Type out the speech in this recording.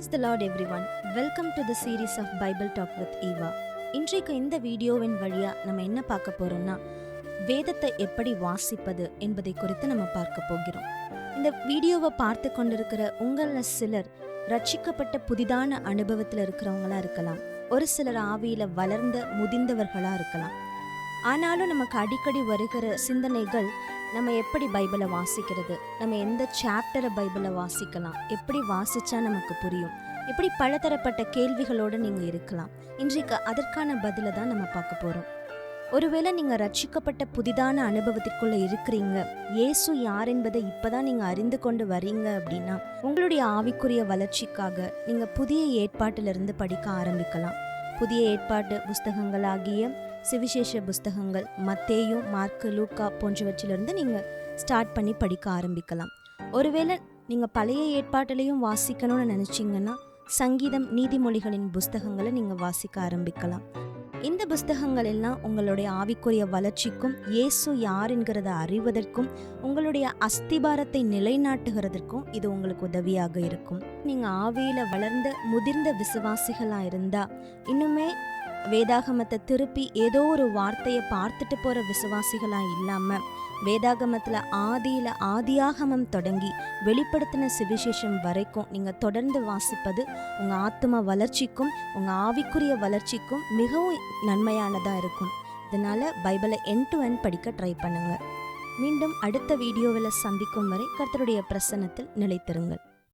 Praise the Lord everyone. Welcome to the series of Bible Talk with Eva. இன்றைக்கு இந்த வீடியோவின் வழியா நம்ம என்ன பார்க்க போறோம்னா, வேதத்தை எப்படி வாசிப்பது என்பதை குறித்து நம்ம பார்க்க போகிறோம். இந்த வீடியோவை பார்த்து கொண்டிருக்கிற உங்கள சிலர் ரட்சிக்கப்பட்ட புதிதான அனுபவத்தில் இருக்கிறவங்களா இருக்கலாம். ஒரு சிலர் ஆவியில வளர்ந்த முதிர்ந்தவர்களா இருக்கலாம். ஆனாலும் நமக்கு அடிக்கடி வருகிற சிந்தனைகள், நம்ம எப்படி பைபிளை வாசிக்கிறது, நம்ம எந்த சாப்டரை பைபிளை வாசிக்கலாம், எப்படி வாசிச்சா நமக்கு புரியும், இப்படி பலதரப்பட்ட கேள்விகளோடு நீங்கள் இருக்கலாம். இன்றைக்கு அதற்கான பதிலை தான் நம்ம பார்க்க போகிறோம். ஒருவேளை நீங்கள் ரட்சிக்கப்பட்ட புதிதான அனுபவத்திற்குள்ளே இருக்கிறீங்க, இயேசு யார் என்பதை இப்போதான் நீங்கள் அறிந்து கொண்டு வரீங்க அப்படின்னா, உங்களுடைய ஆவிக்குரிய வளர்ச்சிக்காக நீங்கள் புதிய ஏற்பாட்டிலிருந்து படிக்க ஆரம்பிக்கலாம். புதிய ஏற்பாட்டு புஸ்தகங்களாகிய சுவிசேஷ புஸ்தகங்கள் மத்தேயு, மார்க்கு, லூக்கா போன்றவற்றிலிருந்து நீங்கள் ஸ்டார்ட் பண்ணி படிக்க ஆரம்பிக்கலாம். ஒருவேளை நீங்கள் பழைய ஏற்பாட்டிலையும் வாசிக்கணும்னு நினச்சிங்கன்னா, சங்கீதம், நீதிமொழிகளின் புஸ்தகங்களை நீங்கள் வாசிக்க ஆரம்பிக்கலாம். இந்த புஸ்தகங்கள் எல்லாம் உங்களுடைய ஆவிக்குரிய வளர்ச்சிக்கும், இயேசு யார் என்கிறத அறிவதற்கும், உங்களுடைய அஸ்திபாரத்தை நிலைநாட்டுகிறதற்கும் இது உங்களுக்கு உதவியாக இருக்கும். நீங்கள் ஆவியில் வளர்ந்த முதிர்ந்த விசுவாசிகளாக இருந்தால், இன்னுமே வேதாகமத்தை திருப்பி ஏதோ ஒரு வார்த்தையை பார்த்துட்டு போகிற விசுவாசிகளாக இல்லாமல், வேதாகமத்தில் ஆதியாகமம் தொடங்கி வெளிப்படுத்தின சுவிசேஷம் வரைக்கும் நீங்கள் தொடர்ந்து வாசிப்பது உங்கள் ஆத்ம வளர்ச்சிக்கும் உங்கள் ஆவிக்குரிய வளர்ச்சிக்கும் மிகவும் நன்மையானதாக இருக்கும். இதனால் பைபிளை எண்ட் டு எண்ட் படிக்க ட்ரை பண்ணுங்கள். மீண்டும் அடுத்த வீடியோவில் சந்திக்கும் வரை கர்த்தருடைய பிரசன்னத்தில் நிலைத்திருங்கள்.